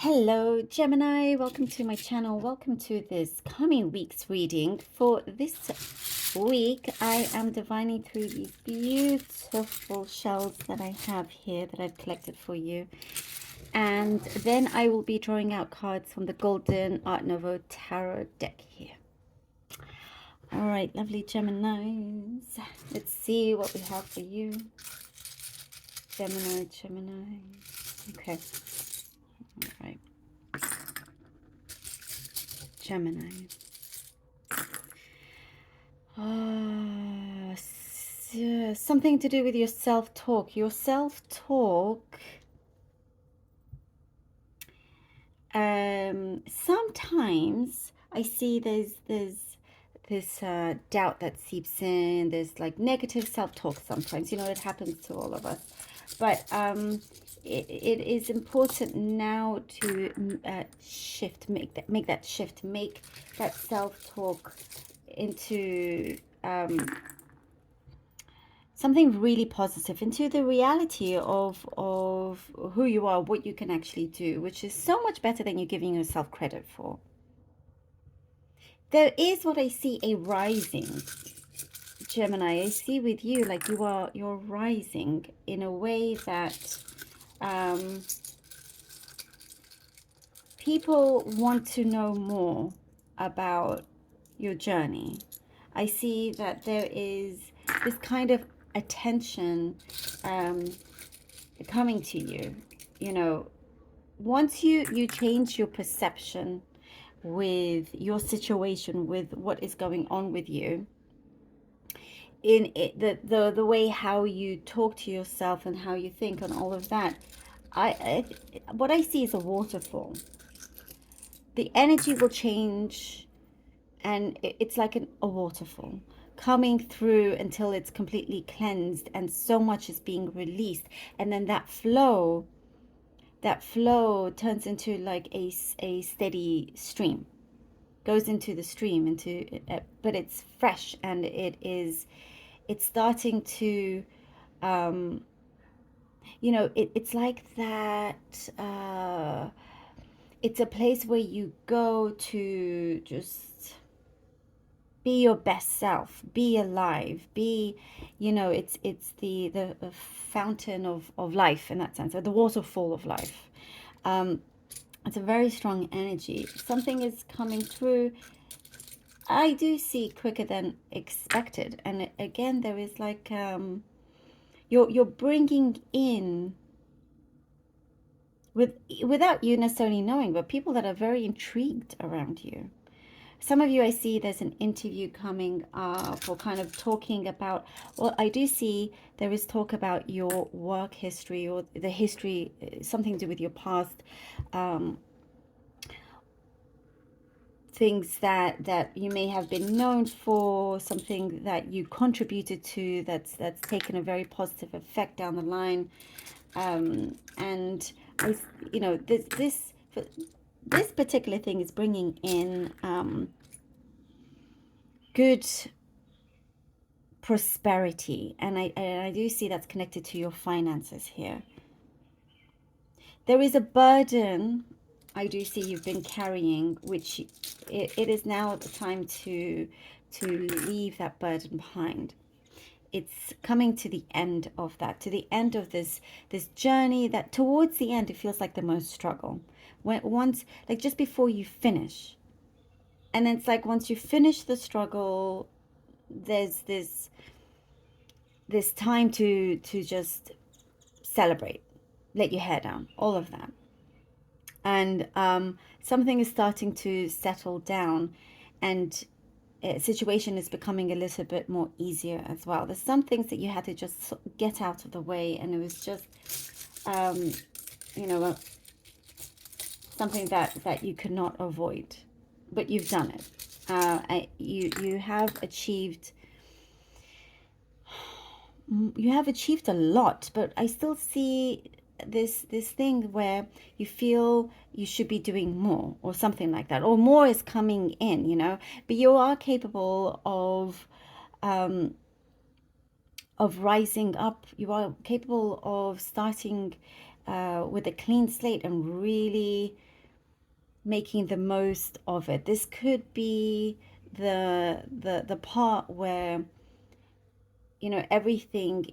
Hello, Gemini. Welcome to my channel. Welcome to this coming week's reading. For this week, I am divining through these beautiful shells that I have here that I've collected for you. And then I will be drawing out cards from the Golden Art Nouveau Tarot deck here. All right, lovely Geminis. Let's see what we have for you. Gemini. Okay. All right. Gemini. Something to do with your self-talk. Your self-talk, sometimes I see there's this doubt that seeps in. There's like negative self-talk sometimes. You know, it happens to all of us. But it is important now to shift, make that shift, make that self-talk into something really positive, into the reality of who you are, what you can actually do, which is so much better than you're giving yourself credit for. There is what I see, a rising, Gemini. I see with you like you're rising in a way that people want to know more about your journey. I see that there is this kind of attention coming to you. You know, once you change your perception with your situation, with what is going on with you, in it, the way how you talk to yourself and how you think and all of that, what I see is a waterfall. The energy will change, and it's like a waterfall coming through until it's completely cleansed and so much is being released, and then that flow turns into like a steady stream, goes into the stream, into but it's fresh, and it's starting to you know, it's like that it's a place where you go to just be your best self, be alive, be, you know, it's the fountain of life in that sense, or the waterfall of life. It's a very strong energy. Something is coming through. I do see quicker than expected, and again, there is like you're bringing in, without you necessarily knowing, but people that are very intrigued around you. Some of you, I see there's an interview coming up, or kind of talking about, well, I do see there is talk about your work history, or the history, something to do with your past, things that you may have been known for, something that you contributed to that's taken a very positive effect down the line. And I, you know, this particular thing is bringing in good prosperity, and I do see that's connected to your finances here. There is a burden I do see you've been carrying, which it is now the time to leave that burden behind. It's coming to the end of that, to the end of this journey that towards the end it feels like the most struggle. Once, like just before you finish, and then it's like once you finish the struggle, there's this time to just celebrate, let your hair down, all of that. And something is starting to settle down, and situation is becoming a little bit more easier as well. There's some things that you had to just get out of the way, and it was just you know, something that you could not avoid, but you've done it. You have achieved a lot, but I still see this thing where you feel you should be doing more, or something like that, or more is coming in, you know. But you are capable of rising up. You are capable of starting with a clean slate and really making the most of it. This could be the part where, you know, everything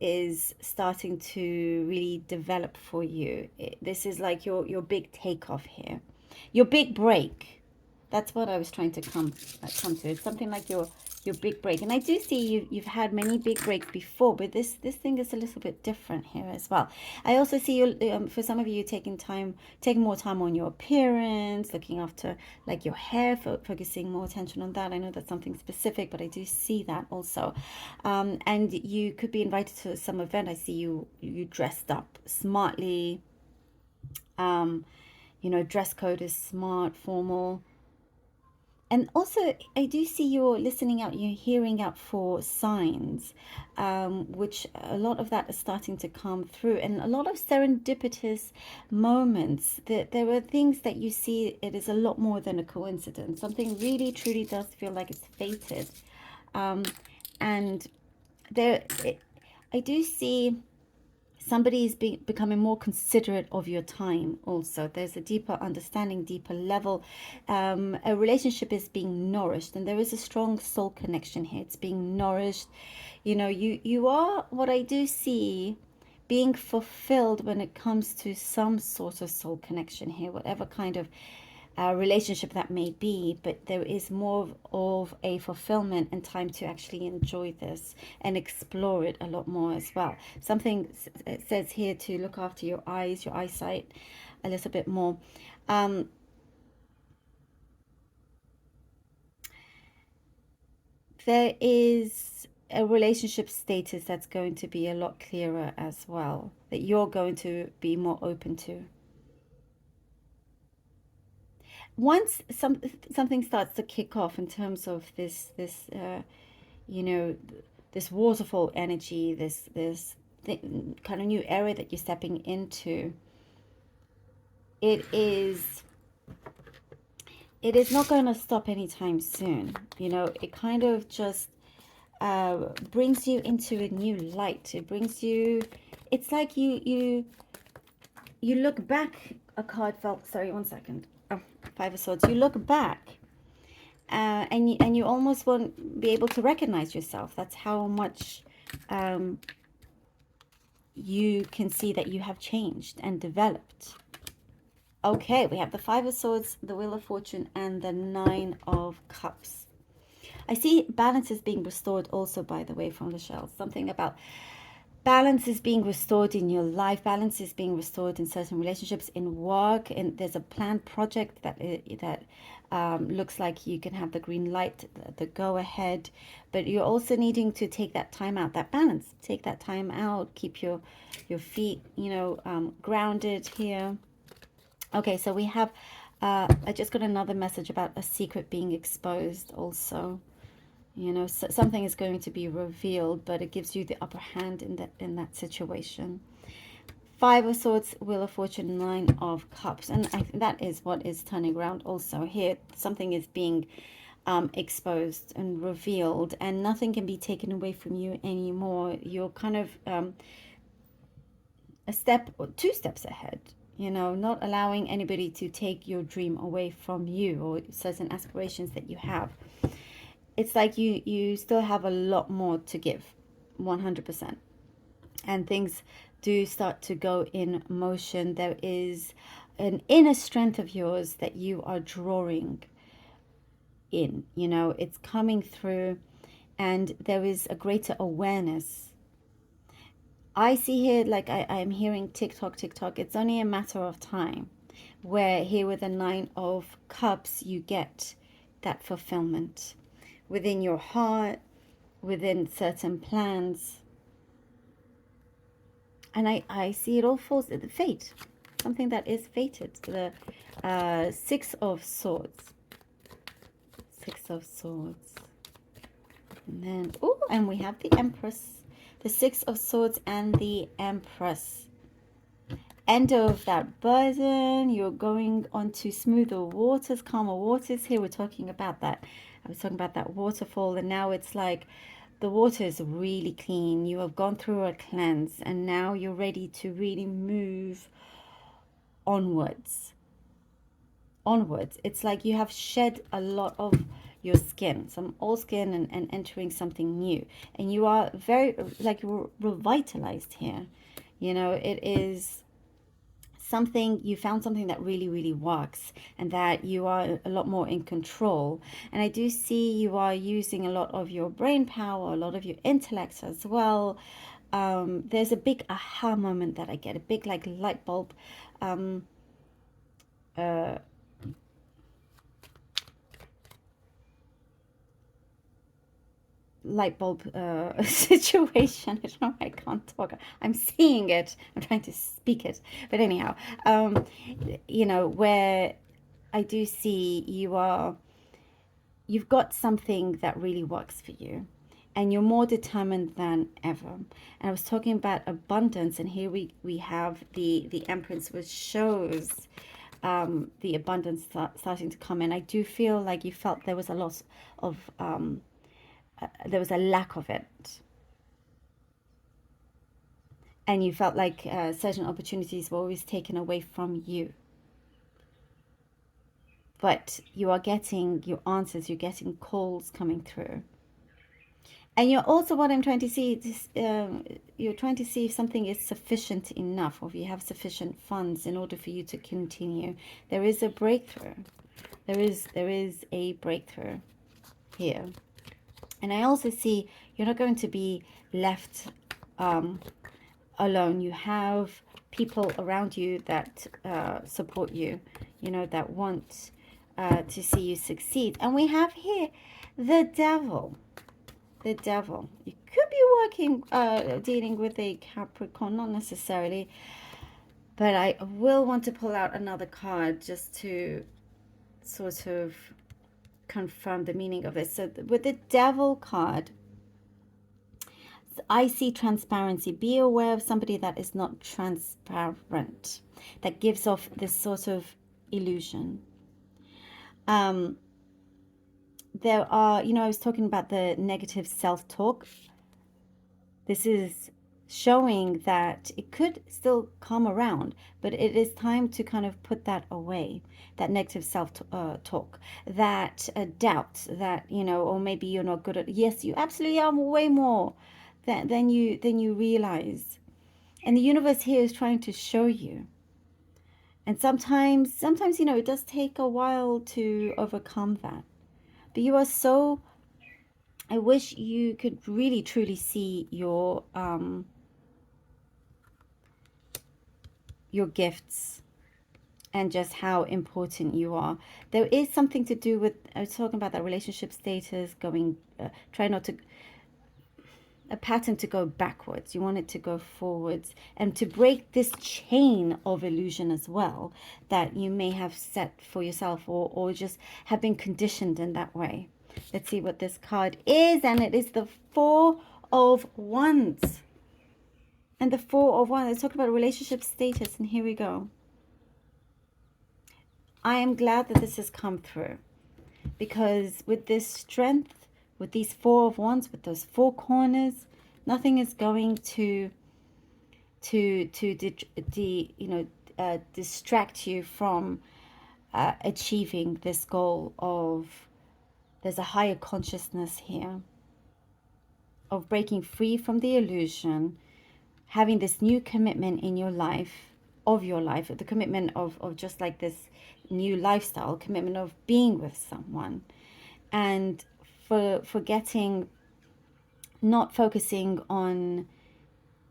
is starting to really develop for you. This is like your big takeoff here, your big break. That's what I was trying to come to. It's something like your big break. And I do see you've had many big breaks before, but this thing is a little bit different here as well. I also see you, for some of you, taking more time on your appearance, looking after like your hair, focusing more attention on that. I know that's something specific, but I do see that also. And you could be invited to some event. I see you dressed up smartly. You know, dress code is smart, formal. And also, I do see you're listening out, you're hearing out for signs, which a lot of that is starting to come through, and a lot of serendipitous moments. That there are things that you see, it is a lot more than a coincidence. Something really, truly does feel like it's fated. And there, I do see somebody is becoming more considerate of your time also. There's a deeper understanding, deeper level. A relationship is being nourished, and there is a strong soul connection here. It's being nourished. You know, you are, what I do see, being fulfilled when it comes to some sort of soul connection here, whatever kind of relationship that may be, but there is more of a fulfillment and time to actually enjoy this and explore it a lot more as well. Something says here to look after your eyes, your eyesight a little bit more. There is a relationship status that's going to be a lot clearer as well, that you're going to be more open to. Once something starts to kick off in terms of this you know, this waterfall energy, this kind of new area that you're stepping into, it is not going to stop anytime soon. You know, it kind of just brings you into a new light. It brings you, it's like you look back. A card fell, sorry, one second. Oh, Five of Swords. You look back, and you almost won't be able to recognize yourself. That's how much you can see that you have changed and developed. Okay, we have the Five of Swords, the Wheel of Fortune, and the Nine of Cups. I see balance is being restored also, by the way, from the shells. Something about balance is being restored in your life. Balance is being restored in certain relationships, in work, and there's a planned project that looks like you can have the green light, the go ahead, but you're also needing to take that time out, that balance. Take that time out. Keep your feet, you know, grounded here. Okay, so we have. I just got another message about a secret being exposed also. You know, so something is going to be revealed, but it gives you the upper hand in that situation. Five of Swords, Wheel of Fortune, Nine of Cups, and that is what is turning around also here. Something is being exposed and revealed, and nothing can be taken away from you anymore. You're kind of a step or two steps ahead. You know, not allowing anybody to take your dream away from you or certain aspirations that you have. It's like you still have a lot more to give, 100%. And things do start to go in motion. There is an inner strength of yours that you are drawing in. You know, it's coming through, and there is a greater awareness. I see here, like I'm hearing tick tock, tick tock. It's only a matter of time where here with the Nine of Cups, you get that fulfillment within your heart, within certain plans. And I see it all falls, the fate, something that is fated. The Six of Swords. Six of Swords. And then, oh, and we have the Empress. The Six of Swords and the Empress. End of that burden. You're going on to smoother waters, calmer waters. Here we're talking about that. I was talking about that waterfall, and now it's like the water is really clean. You have gone through a cleanse, and now you're ready to really move onwards. onwards, it's like you have shed a lot of your skin, some old skin, and entering something new. And you are very, like, revitalized here. You know, it is something, you found something that really, really works, and that you are a lot more in control. And I do see you are using a lot of your brain power, a lot of your intellect as well. There's a big aha moment that I get, a big like light bulb um, uh, situation. I don't know, I can't talk. I'm seeing it. I'm trying to speak it. But anyhow, you know, where I do see you've got something that really works for you, and you're more determined than ever. And I was talking about abundance, and here we have the Empress, which shows the abundance starting to come in. I do feel like you felt there was a loss of there was a lack of it, and you felt like certain opportunities were always taken away from you. But you are getting your answers, you're getting calls coming through. And you're also, what I'm trying to see, this, you're trying to see if something is sufficient enough, or if you have sufficient funds in order for you to continue. There is a breakthrough. There is a breakthrough here. And I also see you're not going to be left alone. You have people around you that support you, you know, that want to see you succeed. And we have here the devil. The devil. You could be working, dealing with a Capricorn, not necessarily, but I will want to pull out another card just to sort of confirm the meaning of this. So with the devil card, I see transparency. Be aware of somebody that is not transparent, that gives off this sort of illusion. There are, you know, I was talking about the negative self-talk. This is showing that it could still come around, but it is time to kind of put that away, that negative self-talk, that doubt that, you know, or maybe you're not good at, yes, you absolutely are way more than you realize. And the universe here is trying to show you. And sometimes, you know, it does take a while to overcome that. But you are so, I wish you could really truly see your gifts and just how important you are. There is something to do with, I was talking about that relationship status going, try not to, a pattern to go backwards. You want it to go forwards, and to break this chain of illusion as well that you may have set for yourself, or just have been conditioned in that way. Let's see what this card is, and it is the Four of Wands. And the Four of Wands, let's talk about relationship status, and here we go. I am glad that this has come through, because with this strength, with these Four of Wands, with those four corners, nothing is going to distract you from achieving this goal of, there's a higher consciousness here, of breaking free from the illusion, having this new commitment in your life, the commitment of just like this new lifestyle, commitment of being with someone, and for forgetting, not focusing on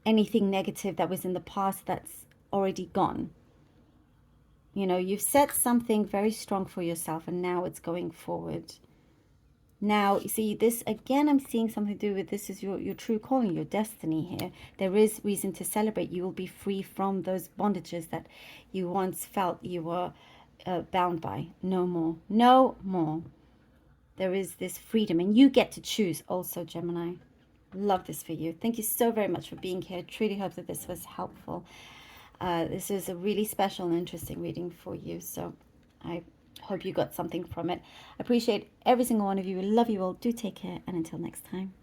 anything negative that was in the past that's already gone. You know, you've set something very strong for yourself, and now it's going forward. Now, you see, this, again, I'm seeing something to do with, this is your true calling, your destiny here. There is reason to celebrate. You will be free from those bondages that you once felt you were bound by. No more. No more. There is this freedom, and you get to choose also, Gemini. Love this for you. Thank you so very much for being here. Truly hope that this was helpful. This is a really special and interesting reading for you, so I hope you got something from it. I appreciate every single one of you. Love you all. Do take care, and until next time.